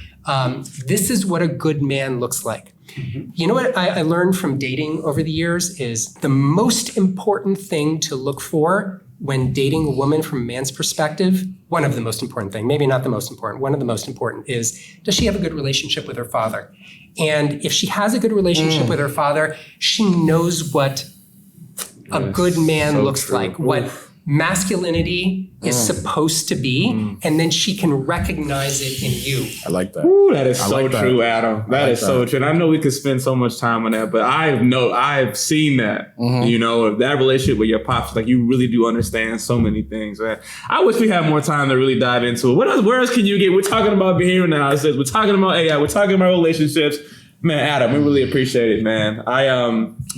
this is what a good man looks like. You know what I learned from dating over the years is the most important thing to look for when dating a woman from a man's perspective, one of the most important thing, maybe not the most important, one of the most important is, does she have a good relationship with her father? And if she has a good relationship with her father, she knows what a good man looks like, what masculinity is supposed to be, and then she can recognize it in you. I like that. Ooh, that is so true, Adam. That is so true. And I know we could spend so much time on that, but I've seen that, that relationship with your pops, like you really do understand so many things, man. I wish we had more time to really dive into it. Where else can you get? We're talking about behavior analysis. We're talking about AI. We're talking about relationships. Man, Adam, we really appreciate it, man.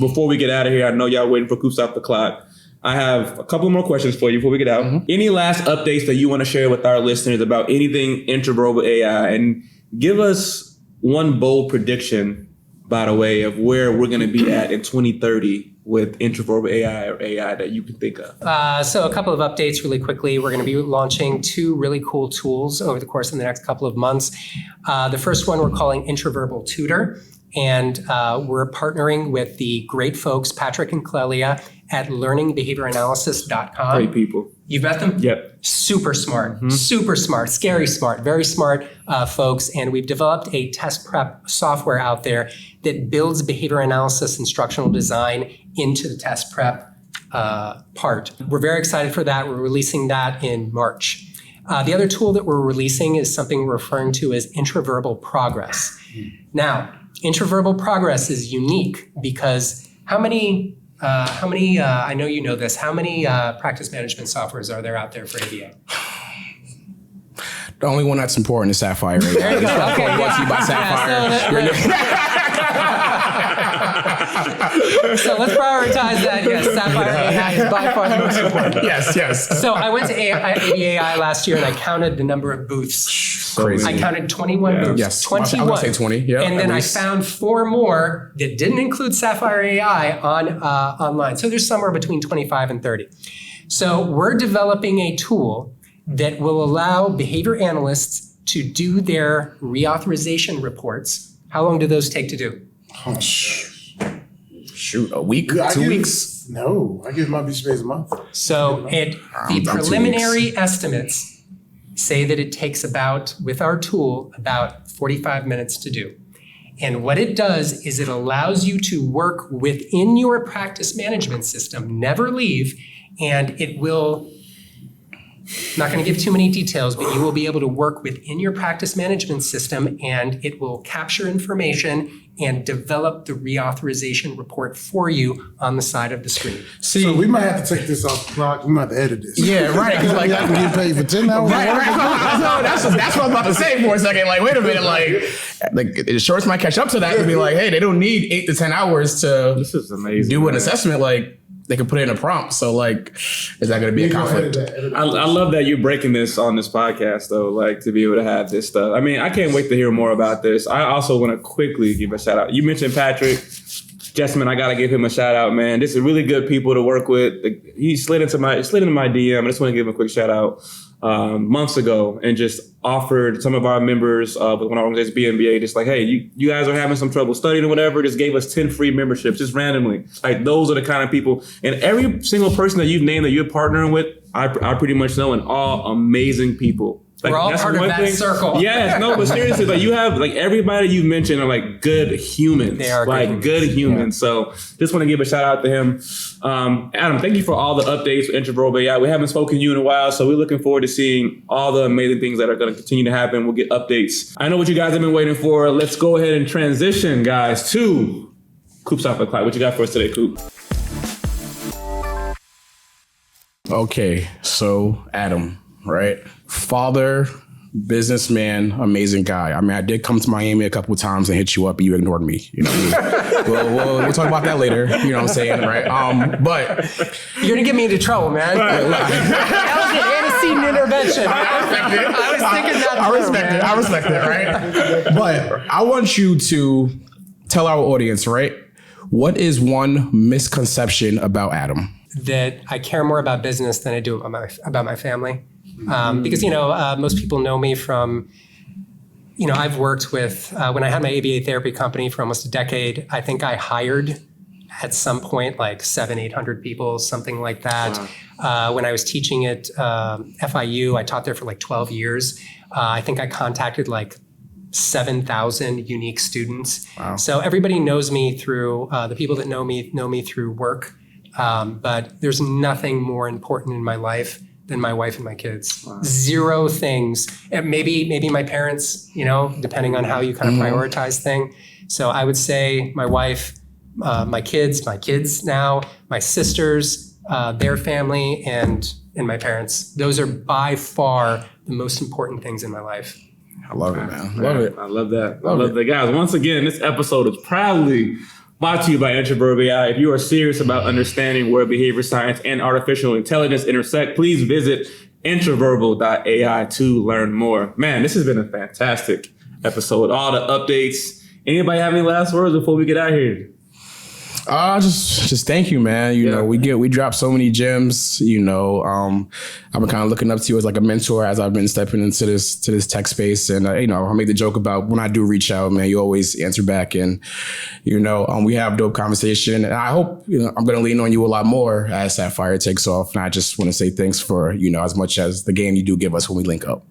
Before we get out of here, I know y'all waiting for Coops Off the Clock. I have a couple more questions for you before we get out. Any last updates that you want to share with our listeners about anything Intraverbal AI? And give us one bold prediction by the way, of where we're going to be at in 2030 with Intraverbal AI or AI that you can think of? So a couple of updates really quickly. We're going to be launching 2 really cool tools over the course of the next couple of months. The first one we're calling Intraverbal Tutor. And we're partnering with the great folks, Patrick and Clelia at learningbehavioranalysis.com. Great people. You've met them? Yep. Super smart, scary smart, very smart folks. And we've developed a test prep software out there that builds behavior analysis instructional design into the test prep part. We're very excited for that. We're releasing that in March. The other tool that we're releasing is something we're referring to as intraverbal progress. Now, intraverbal progress is unique because how many, I know you know this, how many practice management softwares are there out there for ABA? The only one that's important is Sapphire. Right? There you go. Okay, brought to you by Sapphire. So let's prioritize that. Yes, Sapphire AI is by far the most important. Yes. So I went to ABAI last year and I counted the number of booths. Crazy. I counted 21 booths. Yes. 21. I was going to say 20. Yeah. And then I found 4 more that didn't include Sapphire AI on online. So there's somewhere between 25 and 30. So we're developing a tool that will allow behavior analysts to do their reauthorization reports. How long do those take to do? Oh, gosh. Shoot, a week, I 2 give- weeks. No, I give my BCBAs a month. So the I'm 2 preliminary estimates say that it takes about, with our tool, about 45 minutes to do. And what it does is it allows you to work within your practice management system, never leave, and it will, I'm not going to give too many details, but you will be able to work within your practice management system and it will capture information and develop the reauthorization report for you on the side of the screen. See, So we might have to take this off the clock. We might have to edit this. yeah, right. 'cause like, I can get paid for 10 hours. Right. That's what I was about to say for a second. Like, wait a minute. Like shorts might catch up to that and be like, hey, they don't need 8 to 10 hours to This is amazing. do an man. assessment. Like, they can put it in a prompt. So, like, is that going to be a conflict? I love that you're breaking this on this podcast, though, like to be able to have this stuff. I mean, I can't wait to hear more about this. I also want to quickly give a shout out. You mentioned Patrick Jessman. I got to give him a shout out, man. This is really good people to work with. He slid into my DM. I just want to give him a quick shout out. Months ago and just offered some of our members with one of our organizations, BCBA, just like, hey, you guys are having some trouble studying or whatever, just gave us 10 free memberships just randomly. Like those are the kind of people, and every single person that you've named that you're partnering with, I pretty much know, and all amazing people. Like, We're all that's part of one that circle. Yes, no, but seriously, like you have like everybody you mentioned are like good humans. They are like good humans. So just want to give a shout out to him. Adam, thank you for all the updates with Intraverbal AI. We haven't spoken to you in a while, so we're looking forward to seeing all the amazing things that are going to continue to happen. We'll get updates. I know what you guys have been waiting for. Let's go ahead and transition, guys, to Coop's Off the Clock. What you got for us today, Coop? Okay, so Adam, right? Father, businessman, amazing guy. I mean, I did come to Miami a couple of times and hit you up, and you ignored me. You know what I mean? we'll talk about that later. You know what I'm saying, right? But You're gonna get me into trouble, man. That was an antecedent intervention. I was thinking that through, I respect it, right? But I want you to tell our audience, right? What is one misconception about Adam? That I care more about business than I do about my family. Because, most people know me from, I've worked with, when I had my ABA therapy company for almost a decade, I think I hired at some point like 700-800 people, something like that. Wow. When I was teaching at FIU, I taught there for like 12 years. I think I contacted like 7,000 unique students. Wow. So everybody knows me through, the people that know me through work. But there's nothing more important in my life than my wife and my kids. Wow. 0 things. And maybe my parents, depending on how you kind of prioritize thing. So I would say my wife, my kids now, my sisters, their family, and my parents. Those are by far the most important things in my life. I love it, man. Love it. I love that. I love that. Guys, once again, this episode is proudly brought to you by Intraverbal AI. If you are serious about understanding where behavior science and artificial intelligence intersect, please visit intraverbal.ai to learn more. Man, this has been a fantastic episode. All the updates Anybody have any last words before we get out here? Just thank you, man. You know, we drop so many gems. You know, I've been kind of looking up to you as like a mentor as I've been stepping into this tech space. And you know, I make the joke about when I do reach out, man, you always answer back. And you know, we have dope conversation. And I hope I'm going to lean on you a lot more as that fire takes off. And I just want to say thanks for as much as the game you do give us when we link up.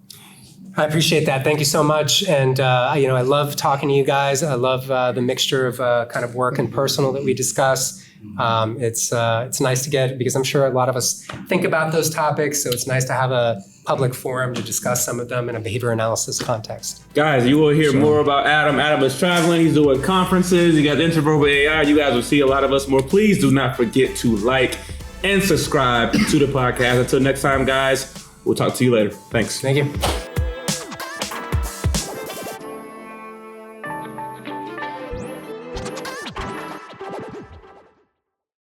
I appreciate that. Thank you so much. And, I love talking to you guys. I love the mixture of kind of work and personal that we discuss. It's nice to get, because I'm sure a lot of us think about those topics. So it's nice to have a public forum to discuss some of them in a behavior analysis context. Guys, you will hear more about Adam. Adam is traveling. He's doing conferences. You got the Intraverbal AI. You guys will see a lot of us more. Please do not forget to like and subscribe to the podcast. Until next time, guys, we'll talk to you later. Thanks. Thank you.